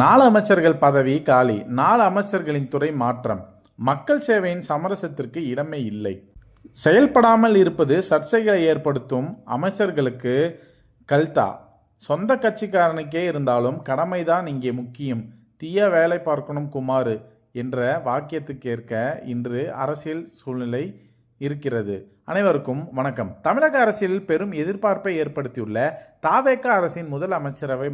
4 அமைச்சர்கள் பதவி காலி. 4 அமைச்சர்களின் துறை மாற்றம். மக்கள் சேவையின் சமரசத்திற்கு இடமே இல்லை. செயல்படாமல் இருப்பது சர்ச்சைகளை ஏற்படுத்தும் அமைச்சர்களுக்கு கல்தா. சொந்த கட்சிக்காரனுக்கே இருந்தாலும் கடமைதான் இங்கே முக்கியம். தீய வேலை பார்க்கணும் குமாரு என்ற வாக்கியத்துக்கேற்க இன்று அரசியல் சூழ்நிலை இருக்கிறது. அனைவருக்கும் வணக்கம். தமிழக அரசியலில் பெரும் எதிர்பார்ப்பை ஏற்படுத்தியுள்ள தவேக அரசின் முதல் அமைச்சரவை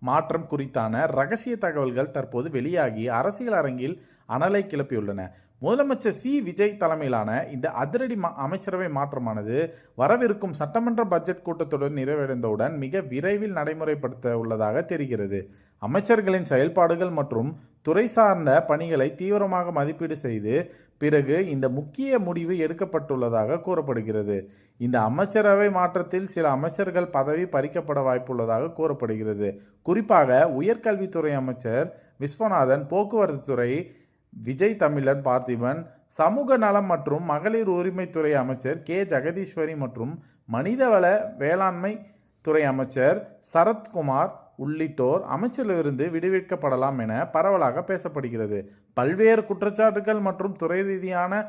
மாற்றம் குறித்தான ரகசிய தகவல்கள் தற்போது வெளியாகி அரசியல் அரங்கில் அனலை கிளப்பியுள்ளன. முதலமைச்சர் விஜய் தலைமையிலான இந்த அதிரடி அமைச்சரவை மாற்றமானது வரவிருக்கும் சட்டமன்ற பட்ஜெட் கூட்டத்தொடர் நிறைவடைந்தவுடன் மிக விரைவில் நடைமுறைப்படுத்த உள்ளதாக தெரிகிறது. அமைச்சர்களின் செயல்பாடுகள் மற்றும் துறை சார்ந்த பணிகளை தீவிரமாக மதிப்பீடு செய்து பிறகு இந்த முக்கிய முடிவு எடுக்கப்பட்டுள்ளதாக கூறப்படுகிறது. இந்த அமைச்சரவை மாற்றத்தில் சில அமைச்சர்கள் பதவி பறிக்கப்பட வாய்ப்புள்ளதாக கூறப்படுகிறது. குறிப்பாக உயர்கல்வித்துறை அமைச்சர் விஸ்வநாதன், போக்குவரத்து துறை விஜய் தமிழன் பார்த்திபன், சமூக நலம் மற்றும் மகளிர் உரிமைத்துறை அமைச்சர் ஜெகதீஸ்வரி மற்றும் மனிதவள வேளாண்மை துறை அமைச்சர் சரத்குமார் உள்ளிட்டோர் அமைச்சரிலிருந்து விடுவிக்கப்படலாம் என பரவலாக பேசப்படுகிறது. பல்வேறு குற்றச்சாட்டுகள் மற்றும் துறை ரீதியான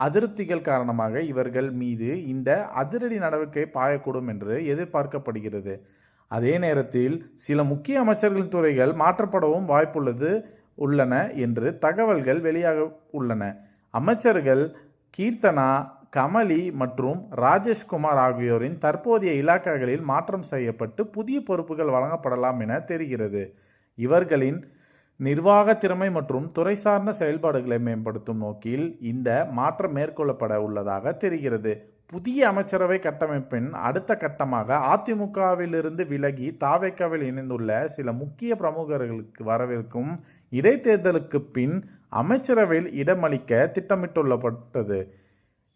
அதிருப்திகள் காரணமாக இவர்கள் மீது இந்த அதிரடி நடவடிக்கை பாயக்கூடும் என்று எதிர்பார்க்கப்படுகிறது. அதே நேரத்தில் சில முக்கிய அமைச்சர்களின் துறைகள் மாற்றப்படவும் உள்ளன என்று தகவல்கள் வெளியாக உள்ளன. அமைச்சர்கள் கீர்த்தனா, கமலி மற்றும் ராஜேஷ்குமார் ஆகியோரின் தற்போதைய இலாக்காக்களில் மாற்றம் செய்யப்பட்டு புதிய பொறுப்புகள் வழங்கப்படலாம் என தெரிகிறது. இவர்களின் நிர்வாக திறமை மற்றும் துறை சார்ந்த செயல்பாடுகளை மேம்படுத்தும் நோக்கில் இந்த மாற்றம் மேற்கொள்ளப்பட உள்ளதாக தெரிகிறது. புதிய அமைச்சரவை கட்டமைப்பின் அடுத்த கட்டமாக அதிமுகவிலிருந்து விலகி தவேகவில் இணைந்துள்ள சில முக்கிய பிரமுகர்களுக்கு வரவிருக்கும் இடைத்தேர்தலுக்கு பின் அமைச்சரவையில் இடமளிக்க திட்டமிட்டுள்ளப்பட்டது.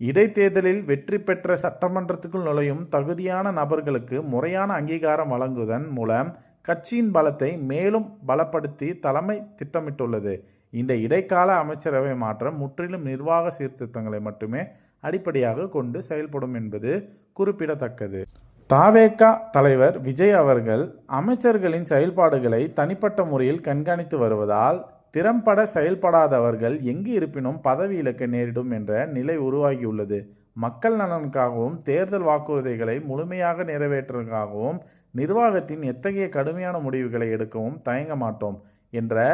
இடைத்தேர்தலில் வெற்றி பெற்ற சட்டமன்றத்துக்குள் நுழையும் தகுதியான நபர்களுக்கு முறையான அங்கீகாரம் வழங்குவதன் மூலம் கட்சியின் பலத்தை மேலும் பலப்படுத்தி தலைமை திட்டமிட்டுள்ளது. இந்த இடைக்கால அமைச்சரவை மாற்றம் முற்றிலும் நிர்வாக சீர்திருத்தங்களை மட்டுமே அடிப்படையாக கொண்டு செயல்படும் என்பது குறிப்பிடத்தக்கது. தவேக தலைவர் விஜய் அவர்கள் அமைச்சர்களின் செயல்பாடுகளை தனிப்பட்ட முறையில் கண்காணித்து வருவதால் திறம்பட செயல்படாதவர்கள் எங்கு இருப்பினும் பதவி இழக்க நேரிடும் என்ற நிலை உருவாகியுள்ளது. மக்கள் நலனுக்காகவும் தேர்தல் வாக்குறுதிகளை முழுமையாக நிறைவேற்றுவதற்காகவும் நிர்வாகத்தின் எத்தகைய கடுமையான முடிவுகளை எடுக்கவும் தயங்க மாட்டோம் என்ற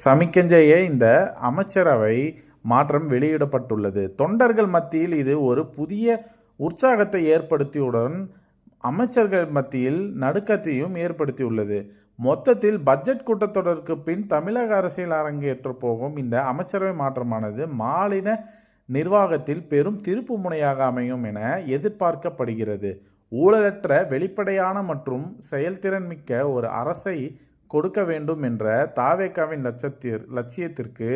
சமிக்கஞ்சையே இந்த அமைச்சரவை மாற்றம் வெளியிடப்பட்டுள்ளது. தொண்டர்கள் மத்தியில் இது ஒரு புதிய உற்சாகத்தை ஏற்படுத்தியுடன் அமைச்சர்கள் மத்தியில் நடுக்கத்தையும் ஏற்படுத்தியுள்ளது. மொத்தத்தில் பட்ஜெட் கூட்டத்தொடருக்கு பின் தமிழக அரசியல் அரங்கேற்ற போகும் இந்த அமைச்சரவை மாற்றமானது மாநில நிர்வாகத்தில் பெரும் திருப்பு முனையாக அமையும் என எதிர்பார்க்கப்படுகிறது. ஊழலற்ற, வெளிப்படையான மற்றும் செயல்திறன் மிக்க ஒரு அரசை கொடுக்க வேண்டும் என்ற தவேகவின் லட்சியத்திற்கு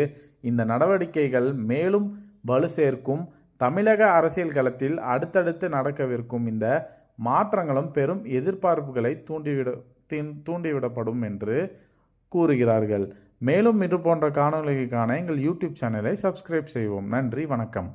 இந்த நடவடிக்கைகள் மேலும் வலு சேர்க்கும். தமிழக அரசியல் களத்தில் அடுத்தடுத்து நடக்கவிருக்கும் இந்த மாற்றங்களும் பெரும் எதிர்பார்ப்புகளை தூண்டிவிடப்படும் என்று கூறுகிறார்கள். மேலும் இது போன்ற காணொலிகளுக்கான எங்கள் யூடியூப் சேனலை சப்ஸ்கிரைப் செய்வோம். நன்றி, வணக்கம்.